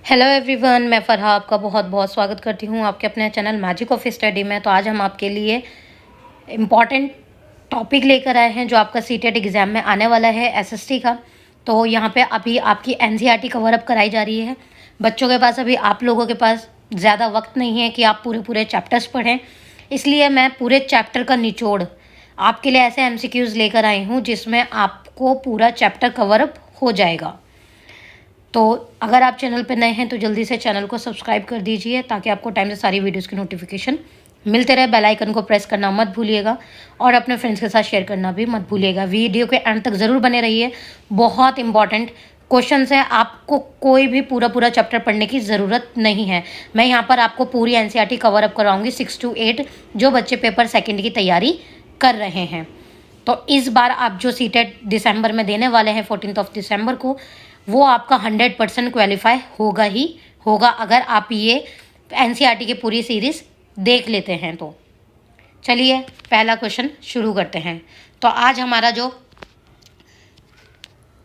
Hello everyone, मैं फरहा आपका बहुत बहुत स्वागत करती हूँ आपके अपने चैनल मैजिक ऑफ स्टडी में। तो आज हम आपके लिए इम्पॉर्टेंट टॉपिक लेकर आए हैं जो आपका सीटेट एग्ज़ाम में आने वाला है, एसएसटी का। तो यहाँ पे अभी आपकी एनसीईआरटी कवर अप कराई जा रही है। बच्चों के पास, अभी आप लोगों के पास ज़्यादा वक्त नहीं है कि आप पूरे चैप्टर्स पढ़ें, इसलिए मैं पूरे चैप्टर का निचोड़ आपके लिए ऐसे एमसीक्यूज़ लेकर आई हूँ जिसमें आपको पूरा चैप्टर कवर अप हो जाएगा। तो अगर आप चैनल पर नए हैं तो जल्दी से चैनल को सब्सक्राइब कर दीजिए ताकि आपको टाइम से सारी वीडियोस की नोटिफिकेशन मिलते रहे। बेल आइकन को प्रेस करना मत भूलिएगा और अपने फ्रेंड्स के साथ शेयर करना भी मत भूलिएगा। वीडियो के एंड तक ज़रूर बने रहिए, बहुत इंपॉर्टेंट क्वेश्चन है। आपको कोई भी पूरा चैप्टर पढ़ने की ज़रूरत नहीं है। मैं यहाँ पर आपको पूरी एनसीईआरटी कवर अप कराऊंगी 6 to 8 जो बच्चे पेपर सेकेंड की तैयारी कर रहे हैं। तो इस बार आप जो सीटेट दिसंबर में देने वाले हैं 14 दिसंबर को, वो आपका 100% क्वालिफाई होगा ही होगा अगर आप ये एनसीईआरटी की पूरी सीरीज़ देख लेते हैं। तो चलिए पहला क्वेश्चन शुरू करते हैं। तो आज हमारा जो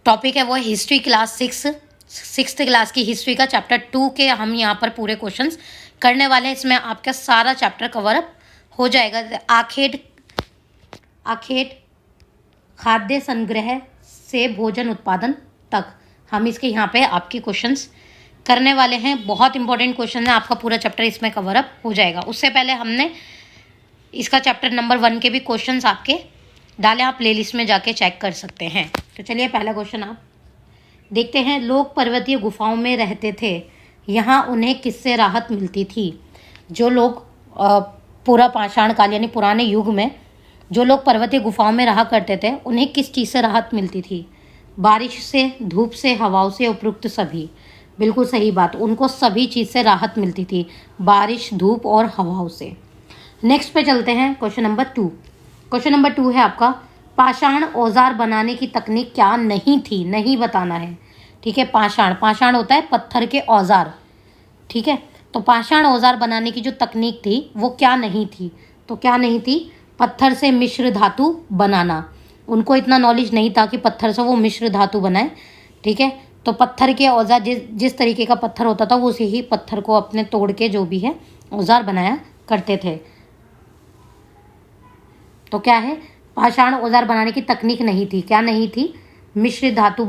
टॉपिक है वो है हिस्ट्री क्लास 6th क्लास की हिस्ट्री का चैप्टर 2 के हम यहाँ पर पूरे क्वेश्चंस करने वाले हैं। इसमें आपका सारा चैप्टर कवर अप हो जाएगा। आखेट खाद्य संग्रह से भोजन उत्पादन तक हम इसके यहाँ पे आपके क्वेश्चंस करने वाले हैं। बहुत इंपॉर्टेंट क्वेश्चन है, आपका पूरा चैप्टर इसमें कवर अप हो जाएगा। उससे पहले हमने इसका चैप्टर नंबर 1 के भी क्वेश्चंस आपके डाले, आप प्लेलिस्ट में जाके चेक कर सकते हैं। तो चलिए पहला क्वेश्चन आप देखते हैं। लोग पर्वतीय गुफाओं में रहते थे, यहाँ उन्हें किससे राहत मिलती थी? जो लोग पूरा पाषाण काल यानी पुराने युग में जो लोग पर्वतीय गुफाओं में रहा करते थे उन्हें किस चीज़ से राहत मिलती थी? बारिश से, धूप से, हवाओं से, उपरोक्त सभी। बिल्कुल सही बात, उनको सभी चीज़ से राहत मिलती थी, बारिश, धूप और हवाओं से। नेक्स्ट पे चलते हैं क्वेश्चन नंबर 2। क्वेश्चन नंबर 2 है आपका, पाषाण औजार बनाने की तकनीक क्या नहीं थी? नहीं बताना है, ठीक है। पाषाण होता है पत्थर के औजार, ठीक है। तो पाषाण औजार बनाने की जो तकनीक थी वो क्या नहीं थी? तो क्या नहीं थी? पत्थर से मिश्र धातु बनाना। उनको इतना नॉलेज नहीं था कि पत्थर से वो मिश्र धातु बनाए, ठीक है। तो पत्थर के औजार, जिस तरीके का पत्थर होता था वो उसी ही पत्थर को अपने तोड़ के जो भी है औजार बनाया करते थे। तो क्या है? पाषाण औजार बनाने की तकनीक नहीं थी। क्या नहीं थी? मिश्र धातु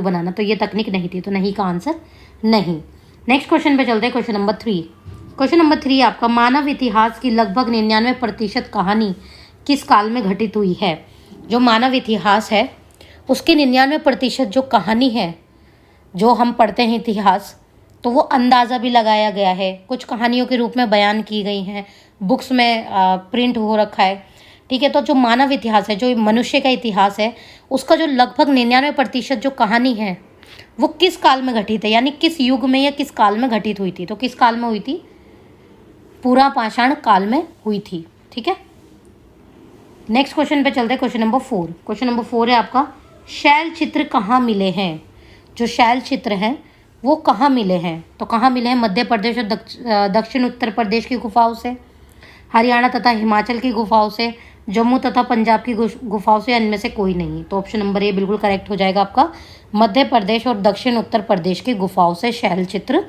बनाना। तो ये तकनीक नहीं थी, तो नहीं का आंसर नहीं। नेक्स्ट क्वेश्चन पे चलते हैं, क्वेश्चन नंबर 3। क्वेश्चन नंबर 3 आपका, मानव इतिहास की लगभग 99% कहानी किस काल में घटित हुई है? जो मानव इतिहास है उसकी 99% जो कहानी है, जो हम पढ़ते हैं इतिहास, तो वो अंदाज़ा भी लगाया गया है, कुछ कहानियों के रूप में बयान की गई हैं, बुक्स में प्रिंट हो रखा है, ठीक है। तो जो मानव इतिहास है, जो मनुष्य का इतिहास है, उसका जो लगभग 99% जो कहानी है वो किस काल में घटित है, यानी किस युग में या किस काल में घटित हुई थी? तो किस काल में हुई थी? पूरा पाषाण काल में हुई थी, ठीक है। नेक्स्ट क्वेश्चन पे चलते हैं, क्वेश्चन नंबर 4। क्वेश्चन नंबर 4 है आपका, शैल चित्र कहाँ मिले हैं? जो शैल चित्र हैं वो कहाँ मिले हैं? तो कहाँ मिले हैं? मध्य प्रदेश और दक्षिण उत्तर प्रदेश की गुफाओं से, हरियाणा तथा हिमाचल की गुफाओं से, जम्मू तथा पंजाब की गुफाओं से, इनमें से कोई नहीं। तो ऑप्शन नंबर ए बिल्कुल करेक्ट हो जाएगा आपका। मध्य प्रदेश और दक्षिण उत्तर प्रदेश की गुफाओं से शैल चित्र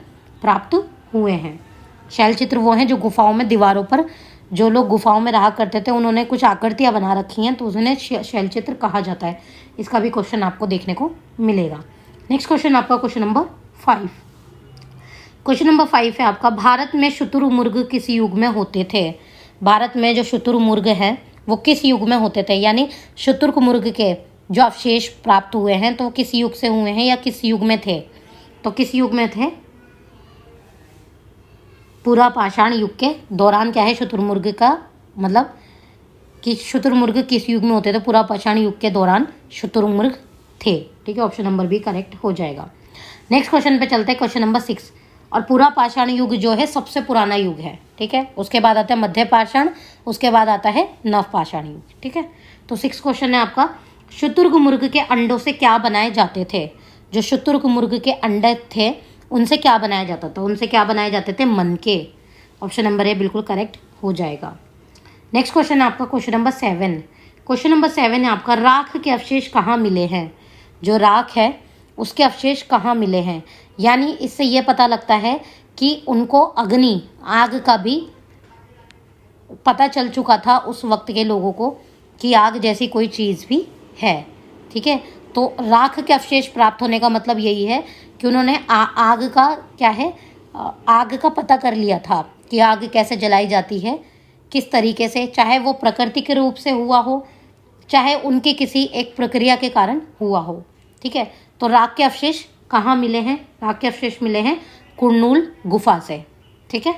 प्राप्त हुए हैं। शैल चित्र वो हैं जो गुफाओं में, दीवारों पर जो लोग गुफाओं में रहा करते थे उन्होंने कुछ आकृतियाँ बना रखी हैं, तो उन्हें शैल चित्र कहा जाता है। इसका भी क्वेश्चन आपको देखने को मिलेगा। नेक्स्ट क्वेश्चन आपका क्वेश्चन नंबर 5। क्वेश्चन नंबर 5 है आपका, भारत में शुतुरमुर्ग किस युग में होते थे? भारत में जो शुतुरमुर्ग हैं वो किस युग में होते थे? यानी शुतुरमुर्ग के जो अवशेष प्राप्त हुए हैं तो वो किस युग से हुए हैं या किस युग में थे? तो किस युग में थे? पूरा पाषाण युग के दौरान। क्या है शुतुरमुर्ग का मतलब कि शुतुरमुर्ग किस युग में होते थे? पूरा पाषाण युग के दौरान शुतुरमुर्ग थे, ठीक है। ऑप्शन नंबर बी करेक्ट हो जाएगा। नेक्स्ट क्वेश्चन पे चलते हैं, क्वेश्चन नंबर 6। और पूरा पाषाण युग जो है सबसे पुराना युग है, ठीक है। उसके बाद आता है मध्य पाषाण, उसके बाद आता है नव पाषाण युग, ठीक है। तो 6 क्वेश्चन है आपका, शुतुरमुर्ग के अंडों से क्या बनाए जाते थे? जो शुतुरमुर्ग के अंडे थे उनसे क्या बनाया जाता था? उनसे क्या बनाए जाते थे? मनके। ऑप्शन नंबर ए बिल्कुल करेक्ट हो जाएगा। नेक्स्ट क्वेश्चन है आपका क्वेश्चन नंबर 7। क्वेश्चन नंबर 7 है आपका, राख के अवशेष कहाँ मिले हैं? जो राख है उसके अवशेष कहाँ मिले हैं। यानी इससे ये पता लगता है कि उनको अग्नि, आग का भी पता चल चुका था उस वक्त के लोगों को कि आग जैसी कोई चीज़ भी है। ठीक है, तो राख के अवशेष प्राप्त होने का मतलब यही है कि उन्होंने आग का क्या है, आग का पता कर लिया था कि आग कैसे जलाई जाती है, किस तरीके से, चाहे वो प्राकृतिक रूप से हुआ हो, चाहे उनके किसी एक प्रक्रिया के कारण हुआ हो। ठीक है, तो राख के अवशेष कहाँ मिले हैं? राख के अवशेष मिले हैं कुरनूल गुफा से। ठीक है,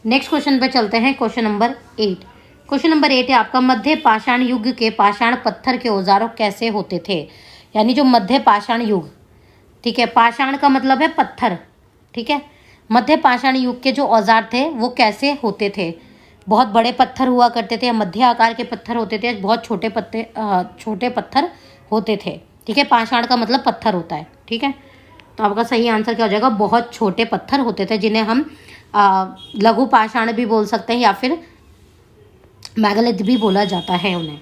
नेक्स्ट क्वेश्चन पे चलते हैं। Question number 8। क्वेश्चन नंबर 8 है आपका, मध्य पाषाण युग के पाषाण पत्थर के औजारों कैसे होते थे। यानी जो मध्य पाषाण युग, ठीक है, पाषाण का मतलब है पत्थर। ठीक है, मध्य पाषाण युग के जो औजार थे वो कैसे होते थे। बहुत बड़े पत्थर हुआ करते थे या मध्य आकार के पत्थर होते थे, बहुत छोटे पत्थर होते थे। ठीक है, पाषाण का मतलब पत्थर होता है। ठीक है, तो आपका सही आंसर क्या हो जाएगा? बहुत छोटे पत्थर होते थे, जिन्हें हम लघु पाषाण भी बोल सकते हैं या फिर मैगलिथ भी बोला जाता है उन्हें।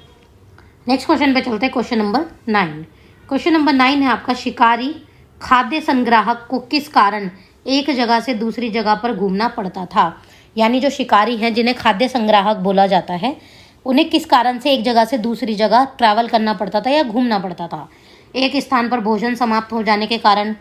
नेक्स्ट क्वेश्चन पे चलते हैं। Question number 9। क्वेश्चन नंबर 9 है आपका, शिकारी खाद्य संग्राहक को किस कारण एक जगह से दूसरी जगह पर घूमना पड़ता था। यानी जो शिकारी हैं जिन्हें खाद्य संग्राहक बोला जाता है, उन्हें किस कारण से एक जगह से दूसरी जगह ट्रैवल करना पड़ता था या घूमना पड़ता था। एक स्थान पर भोजन समाप्त हो जाने के कारण,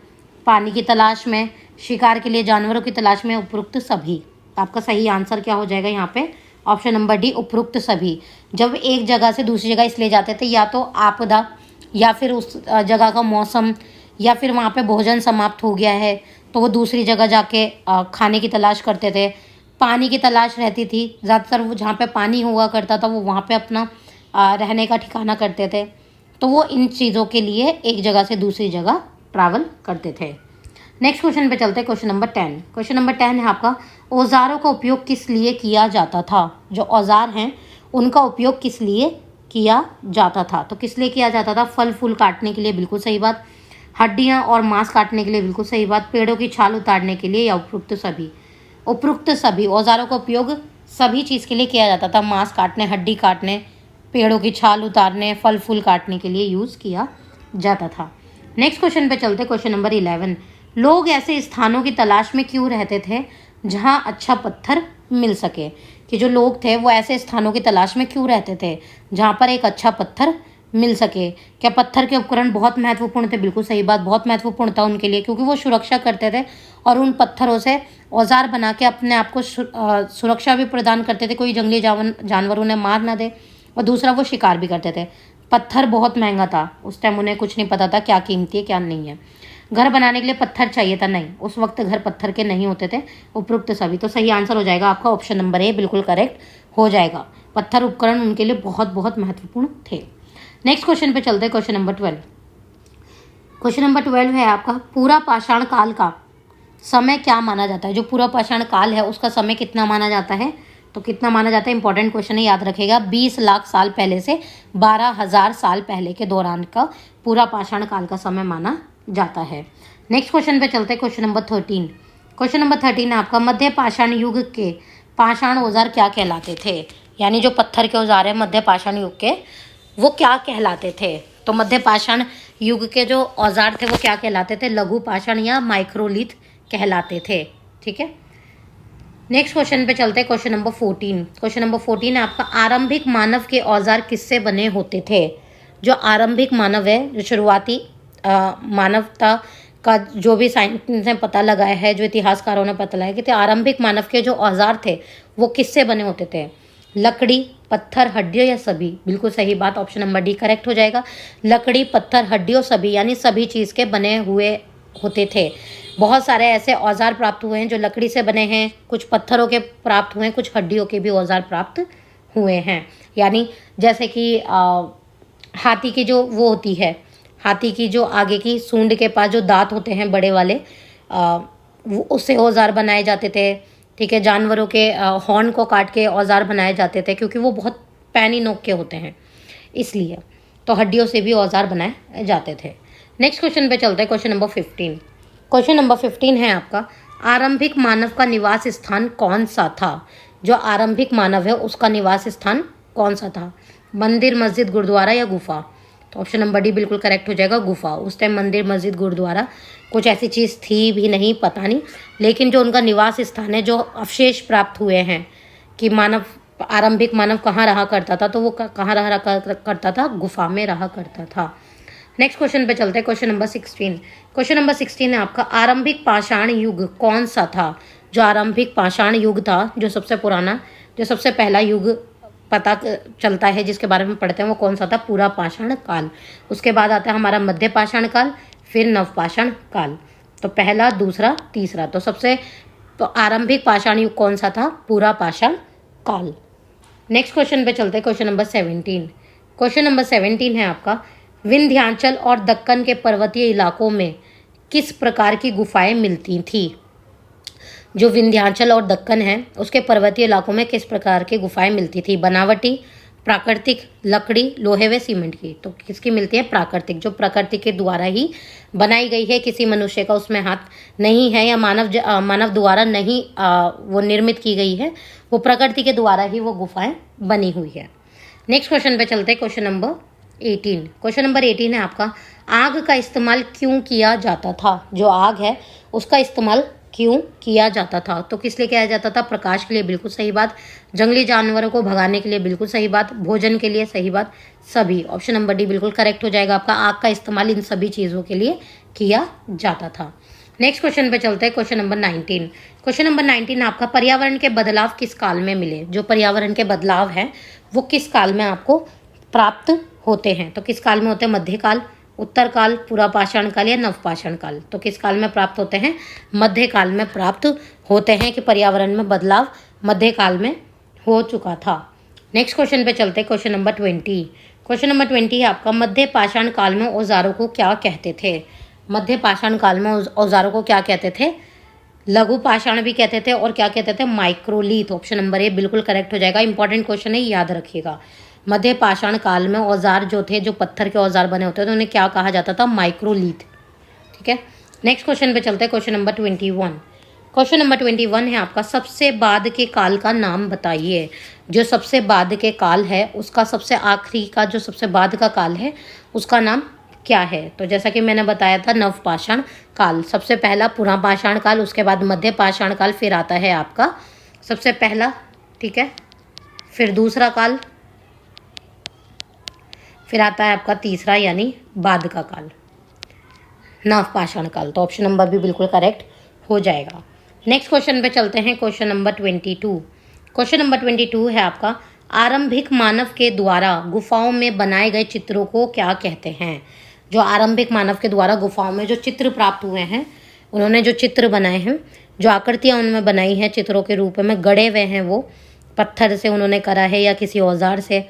पानी की तलाश में, शिकार के लिए जानवरों की तलाश में, उपरोक्त सभी। आपका सही आंसर क्या हो जाएगा यहाँ पे? ऑप्शन नंबर डी, उपरोक्त सभी। जब एक जगह से दूसरी जगह इसलिए जाते थे, या तो आपदा, या फिर उस जगह का मौसम, या फिर वहाँ पे भोजन समाप्त हो गया है तो वो दूसरी जगह जाके खाने की तलाश करते थे। पानी की तलाश रहती थी, ज़्यादातर वो जहाँ पे पानी हुआ करता था वो वहाँ पे अपना रहने का ठिकाना करते थे। तो वो इन चीज़ों के लिए एक जगह से दूसरी जगह ट्रैवल करते थे। नेक्स्ट क्वेश्चन पे चलते हैं। Question number 10। क्वेश्चन नंबर 10 है आपका, औजारों का उपयोग किस लिए किया जाता था। जो औजार हैं उनका उपयोग किस लिए किया जाता था। तो किस लिए किया जाता था? फल फूल काटने के लिए, बिल्कुल सही बात। हड्डियाँ और मांस काटने के लिए, बिल्कुल सही बात। पेड़ों की छाल उतारने के लिए, या उपरोक्त सभी। उपरोक्त सभी औजारों का उपयोग सभी चीज़ के लिए किया जाता था। मांस काटने, हड्डी काटने, पेड़ों की छाल उतारने, फल फूल काटने के लिए यूज़ किया जाता था। नेक्स्ट क्वेश्चन पे चलते। Question number 11। लोग ऐसे स्थानों की तलाश में क्यों रहते थे जहां अच्छा पत्थर मिल सके। कि जो लोग थे वो ऐसे स्थानों की तलाश में क्यों रहते थे जहां पर एक अच्छा पत्थर मिल सके। क्या पत्थर के उपकरण बहुत महत्वपूर्ण थे? बिल्कुल सही बात, बहुत महत्वपूर्ण था उनके लिए, क्योंकि वो सुरक्षा करते थे और उन पत्थरों से औजार बना के अपने आप को सुरक्षा भी प्रदान करते थे, कोई जंगली जानवर उन्हें मार ना दे। और दूसरा, वो शिकार भी करते थे। पत्थर बहुत महंगा था उस टाइम, उन्हें कुछ नहीं पता था क्या कीमती है क्या नहीं है। घर बनाने के लिए पत्थर चाहिए था, नहीं, उस वक्त घर पत्थर के नहीं होते थे। उपरोक्त सभी। तो सही आंसर हो जाएगा आपका ऑप्शन नंबर ए, बिल्कुल करेक्ट हो जाएगा। पत्थर उपकरण उनके लिए बहुत बहुत महत्वपूर्ण थे। नेक्स्ट क्वेश्चन पे चलते हैं। Question number 12। क्वेश्चन नंबर 12 है आपका, पूरा पाषाण काल का समय क्या माना जाता है। जो पूरा पाषाण काल है उसका समय कितना माना जाता है। तो कितना माना जाता है, इंपॉर्टेंट क्वेश्चन है, याद रखेगा। 20 लाख साल पहले से 12,000 साल पहले के दौरान का पूरा पाषाण काल का समय माना जाता है। नेक्स्ट क्वेश्चन पे चलते हैं। Question number 13। क्वेश्चन नंबर 13 है आपका, मध्य पाषाण युग के पाषाण औजार क्या कहलाते थे। यानी जो पत्थर के औजार है मध्य पाषाण युग के, वो क्या कहलाते थे। तो मध्य पाषाण युग के जो औजार थे वो क्या कहलाते थे? लघु पाषाण या माइक्रोलिथ कहलाते थे। ठीक है, नेक्स्ट क्वेश्चन पे चलते हैं। Question number 14। क्वेश्चन नंबर 14 है आपका, आरंभिक मानव के औजार किससे बने होते थे। जो आरंभिक मानव है, जो शुरुआती मानवता का जो भी साइंस ने पता लगाया है, जो इतिहासकारों ने पता लगाया कि आरंभिक मानव के जो औजार थे वो किससे बने होते थे। लकड़ी, पत्थर, हड्डियों या सभी। बिल्कुल सही बात, ऑप्शन नंबर डी करेक्ट हो जाएगा। लकड़ी, पत्थर, हड्डियों, सभी, यानी सभी चीज़ के बने हुए होते थे। बहुत सारे ऐसे औजार प्राप्त हुए हैं जो लकड़ी से बने हैं, कुछ पत्थरों के प्राप्त हुए हैं, कुछ हड्डियों के भी औजार प्राप्त हुए हैं। यानी जैसे कि हाथी की जो वो होती है, हाथी की जो आगे की सूंड के पास जो दांत होते हैं बड़े वाले, वो उससे औजार बनाए जाते थे। ठीक है, जानवरों के हॉर्न को काट के औजार बनाए जाते थे, क्योंकि वो बहुत पैनी नोक के होते हैं इसलिए। तो हड्डियों से भी औजार बनाए जाते थे। नेक्स्ट क्वेश्चन पे चलते हैं। Question number 15। क्वेश्चन नंबर 15 है आपका, आरंभिक मानव का निवास स्थान कौन सा था। जो आरंभिक मानव है उसका निवास स्थान कौन सा था। मंदिर, मस्जिद, गुरुद्वारा या गुफा। तो ऑप्शन नंबर डी बिल्कुल करेक्ट हो जाएगा, गुफा। उस टाइम मंदिर, मस्जिद, गुरुद्वारा कुछ ऐसी चीज़ थी भी नहीं, पता नहीं, लेकिन जो उनका निवास स्थान है, जो अवशेष प्राप्त हुए हैं कि मानव, आरंभिक मानव कहाँ रहा करता था, तो वो कहाँ रहा करता था, गुफा में रहा करता था। नेक्स्ट क्वेश्चन पे चलते हैं, क्वेश्चन नंबर 16। क्वेश्चन नंबर 16 है आपका, आरंभिक पाषाण युग कौन सा था? जो आरंभिक पाषाण युग था, जो सबसे पुराना, जो सबसे पहला युग पता चलता है, जिसके बारे में पढ़ते हैं, वो कौन सा था? पूरा पाषाण काल। उसके बाद आता है हमारा मध्य पाषाण काल, फिर नवपाषाण काल। तो पहला, दूसरा, तीसरा, तो सबसे आरंभिक पाषाण युग कौन सा था? पूरा पाषाण काल। नेक्स्ट क्वेश्चन पे चलते हैं, क्वेश्चन नंबर 17। क्वेश्चन नंबर 17 है आपका, विंध्याचल और दक्कन के पर्वतीय इलाकों में किस प्रकार की गुफाएं मिलती थी? जो विंध्याचल और दक्कन है, उसके पर्वतीय इलाकों में किस प्रकार की गुफाएं मिलती थी? बनावटी, प्राकृतिक, लकड़ी, लोहे व सीमेंट की। तो किसकी मिलती है? प्राकृतिक, जो प्रकृति के द्वारा ही बनाई गई है, किसी मनुष्य का उसमें हाथ नहीं है, या मानव द्वारा नहीं वो निर्मित की गई है, वो प्रकृति के द्वारा ही वो गुफाएं बनी हुई है। नेक्स्ट क्वेश्चन पे चलते हैं, क्वेश्चन नंबर 18। क्वेश्चन नंबर 18 है आपका, आग का इस्तेमाल क्यों किया जाता था? जो आग है उसका इस्तेमाल क्यों किया जाता था? तो किस लिए किया जाता था? प्रकाश के लिए, बिल्कुल सही बात। जंगली जानवरों को भगाने के लिए, बिल्कुल सही बात। भोजन के लिए, सही बात। सभी, ऑप्शन नंबर डी बिल्कुल करेक्ट हो जाएगा आपका। आग का इस्तेमाल इन सभी चीज़ों के लिए किया जाता था। नेक्स्ट क्वेश्चन पे चलते हैं, क्वेश्चन नंबर 19। क्वेश्चन नंबर 19 आपका, पर्यावरण के बदलाव किस काल में मिले? जो पर्यावरण के बदलाव हैं वो किस काल में आपको प्राप्त होते हैं? तो किस काल में होते हैं? मध्यकाल, उत्तर काल, पूरा पाषाण काल या नवपाषाण काल। तो किस काल में प्राप्त होते हैं? मध्य काल में प्राप्त होते हैं कि पर्यावरण में बदलाव मध्य काल में हो चुका था। नेक्स्ट क्वेश्चन पे चलते हैं, क्वेश्चन नंबर 20। क्वेश्चन नंबर 20 है आपका, मध्य पाषाण काल में औजारों को क्या कहते थे? मध्य पाषाण काल में औजारों को क्या कहते थे? लघु पाषाण भी कहते थे, और क्या कहते थे? माइक्रोलीथ। ऑप्शन नंबर ए बिल्कुल करेक्ट हो जाएगा। इंपॉर्टेंट क्वेश्चन है, याद रखिएगा। मध्य पाषाण काल में औजार जो थे, जो पत्थर के औजार बने होते थे, उन्हें क्या कहा जाता था? माइक्रोलीथ। ठीक है। नेक्स्ट क्वेश्चन पे चलते हैं, क्वेश्चन नंबर 21। क्वेश्चन नंबर 21 है आपका, सबसे बाद के काल का नाम बताइए। जो सबसे बाद के काल है, उसका सबसे आखिरी का, जो सबसे बाद का काल है, उसका नाम क्या है? तो जैसा कि मैंने बताया था, नवपाषाण काल। सबसे पहला पुरा पाषाण काल, उसके बाद मध्य पाषाण काल, फिर आता है आपका सबसे पहला, ठीक है, फिर दूसरा काल, फिर आता है आपका तीसरा यानी बाद का काल, नवपाषाण काल। तो ऑप्शन नंबर भी बिल्कुल करेक्ट हो जाएगा। नेक्स्ट क्वेश्चन पे चलते हैं, क्वेश्चन नंबर 22। क्वेश्चन नंबर 22 है आपका, आरंभिक मानव के द्वारा गुफाओं में बनाए गए चित्रों को क्या कहते हैं? जो आरंभिक मानव के द्वारा गुफाओं में जो चित्र प्राप्त हुए हैं, उन्होंने जो चित्र बनाए हैं, जो आकृतियाँ उनमें बनाई हैं चित्रों के रूप में, गढ़े हुए हैं, वो पत्थर से उन्होंने करा है या किसी औजार से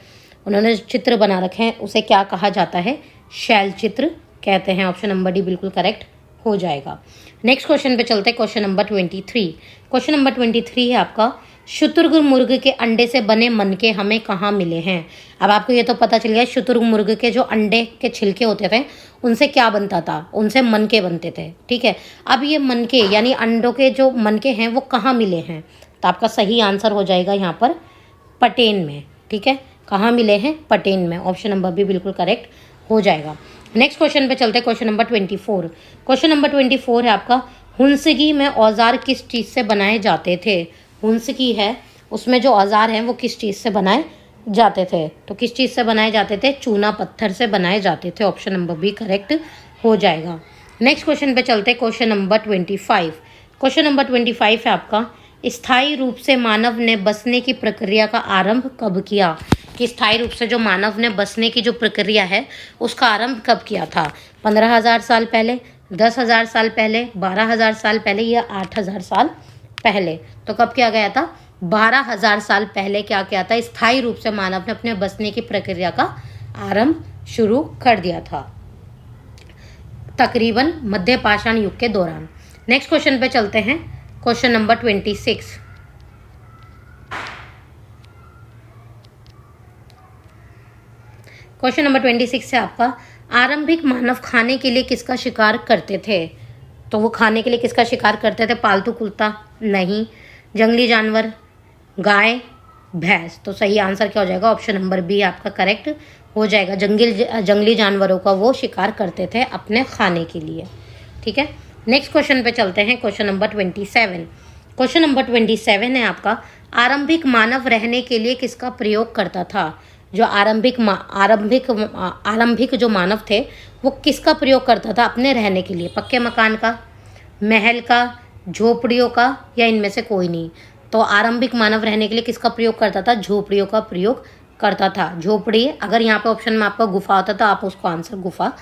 उन्होंने चित्र बना रखे हैं, उसे क्या कहा जाता है? शैल चित्र कहते हैं। ऑप्शन नंबर डी बिल्कुल करेक्ट हो जाएगा। नेक्स्ट क्वेश्चन पे चलते हैं, क्वेश्चन नंबर 23। क्वेश्चन नंबर 23 है आपका, शुतुरमुर्ग के अंडे से बने मनके हमें कहाँ मिले हैं? अब आपको ये तो पता चल गया, शुतुरमुर्ग के जो अंडे के छिलके होते थे, उनसे क्या बनता था? उनसे मनके बनते थे। ठीक है। अब ये मनके यानी अंडों के जो मनके हैं वो कहाँ मिले हैं? तो आपका सही आंसर हो जाएगा यहाँ पर पटेन में। ठीक है, कहाँ मिले हैं? पटेन में। ऑप्शन नंबर भी बिल्कुल करेक्ट हो जाएगा। नेक्स्ट क्वेश्चन पे चलते हैं, क्वेश्चन नंबर 24। क्वेश्चन नंबर 24 है आपका, हुंसगी में औजार किस चीज़ से बनाए जाते थे? हुंसगी है, उसमें जो औजार हैं वो किस चीज़ से बनाए जाते थे? तो किस चीज़ से बनाए जाते थे? चूना पत्थर से बनाए जाते थे। ऑप्शन नंबर भी करेक्ट हो जाएगा। नेक्स्ट क्वेश्चन पे चलते हैं, क्वेश्चन नंबर 25। क्वेश्चन नंबर 25 है आपका, स्थायी रूप से मानव ने बसने की प्रक्रिया का आरंभ कब किया? कि स्थायी रूप से जो मानव ने बसने की जो प्रक्रिया है उसका आरंभ कब किया था? 15,000 साल पहले, 10,000 साल पहले, 12,000 साल पहले या 8,000 साल पहले? तो कब किया गया था? 12,000 साल पहले क्या किया था? स्थायी रूप से मानव ने अपने बसने की प्रक्रिया का आरंभ शुरू कर दिया था, तकरीबन मध्य पाषाण युग के दौरान। नेक्स्ट क्वेश्चन पे चलते हैं, क्वेश्चन नंबर 26। क्वेश्चन नंबर 26 है आपका, आरंभिक मानव खाने के लिए किसका शिकार करते थे? तो वो खाने के लिए किसका शिकार करते थे? पालतू कुत्ता? नहीं। जंगली जानवर? गाय, भैंस? तो सही आंसर क्या हो जाएगा? ऑप्शन नंबर बी आपका करेक्ट हो जाएगा, जंगली जानवरों का वो शिकार करते थे अपने खाने के लिए। ठीक है, नेक्स्ट क्वेश्चन पे चलते हैं, क्वेश्चन नंबर 27। क्वेश्चन नंबर 27 है आपका, आरंभिक मानव रहने के लिए किसका प्रयोग करता था? जो आरंभिक जो मानव थे वो किसका प्रयोग करता था अपने रहने के लिए? पक्के मकान का, महल का, झोपड़ियों का, या इनमें से कोई नहीं? तो आरंभिक मानव रहने के लिए किसका प्रयोग करता था? झोपड़ियों का प्रयोग करता था। झोपड़ी, अगर यहाँ पे ऑप्शन में आपका गुफा होता तो आप उसको आंसर गुफा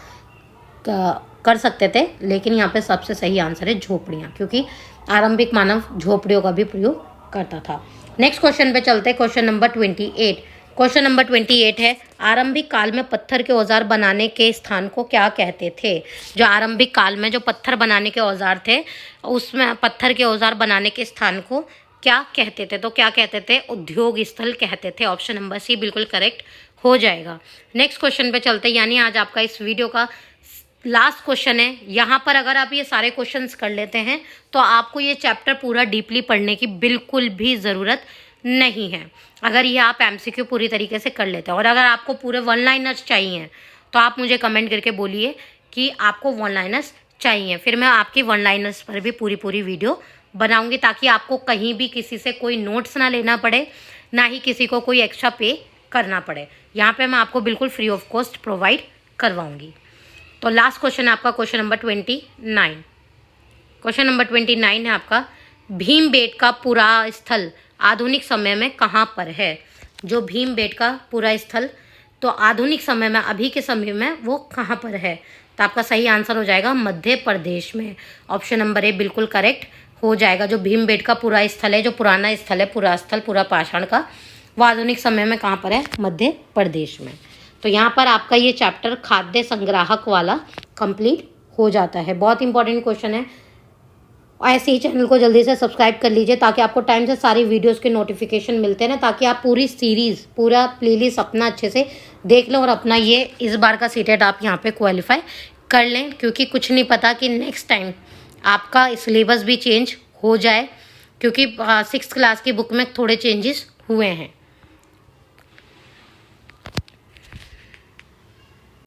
कर सकते थे, लेकिन यहाँ पे सबसे सही आंसर है झोपड़ियाँ, क्योंकि आरंभिक मानव झोपड़ियों का भी प्रयोग करता था। नेक्स्ट क्वेश्चन पे चलते हैं, क्वेश्चन नंबर 28। क्वेश्चन नंबर 28 है, आरंभिक काल में पत्थर के औजार बनाने के स्थान को क्या कहते थे? जो आरंभिक काल में जो पत्थर बनाने के औजार थे, उसमें पत्थर के औजार बनाने के स्थान को क्या कहते थे? तो क्या कहते थे? उद्योग स्थल कहते थे। ऑप्शन नंबर सी बिल्कुल करेक्ट हो जाएगा। नेक्स्ट क्वेश्चन पे चलते हैं, यानी आज आपका इस वीडियो का लास्ट क्वेश्चन है। यहाँ पर अगर आप ये सारे क्वेश्चंस कर लेते हैं तो आपको ये चैप्टर पूरा डीपली पढ़ने की बिल्कुल भी ज़रूरत नहीं है, अगर ये आप एमसीक्यू पूरी तरीके से कर लेते हैं। और अगर आपको पूरे वन लाइनर्स चाहिए तो आप मुझे कमेंट करके बोलिए कि आपको वन लाइनर्स चाहिए, फिर मैं आपकी वन लाइनर्स पर भी पूरी वीडियो बनाऊंगी, ताकि आपको कहीं भी किसी से कोई नोट्स ना लेना पड़े, ना ही किसी को कोई एक्स्ट्रा पे करना पड़े। यहाँ पे मैं आपको बिल्कुल फ्री ऑफ कॉस्ट प्रोवाइड करवाऊंगी। तो लास्ट क्वेश्चन है आपका क्वेश्चन नंबर 29। क्वेश्चन नंबर 29 है आपका, भीमबेटका पुरा स्थल आधुनिक समय में कहाँ पर है? जो भीमबेटका पुरा स्थल तो आधुनिक समय में, अभी के समय में वो कहाँ पर है? तो आपका सही आंसर हो जाएगा मध्य प्रदेश में। ऑप्शन नंबर ए बिल्कुल करेक्ट हो जाएगा। जो भीमबेटका पुरा स्थल है, जो पुराना स्थल है, पुरा स्थल पुरा पाषाण का, वो आधुनिक समय में कहाँ पर है? मध्य प्रदेश में। तो यहाँ पर आपका ये चैप्टर खाद्य संग्राहक वाला कंप्लीट हो जाता है। बहुत इंपॉर्टेंट क्वेश्चन है। ऐसे ही चैनल को जल्दी से सब्सक्राइब कर लीजिए, ताकि आपको टाइम से सारी वीडियोस के नोटिफिकेशन मिलते हैं, ताकि आप पूरी सीरीज़, पूरा प्लेलिस्ट अपना अच्छे से देख लें और अपना ये इस बार का सीटेट आप यहाँ पे क्वालिफाई कर लें। क्योंकि कुछ नहीं पता कि नेक्स्ट टाइम आपका सिलेबस भी चेंज हो जाए, क्योंकि 6th क्लास की बुक में थोड़े चेंजेस हुए हैं।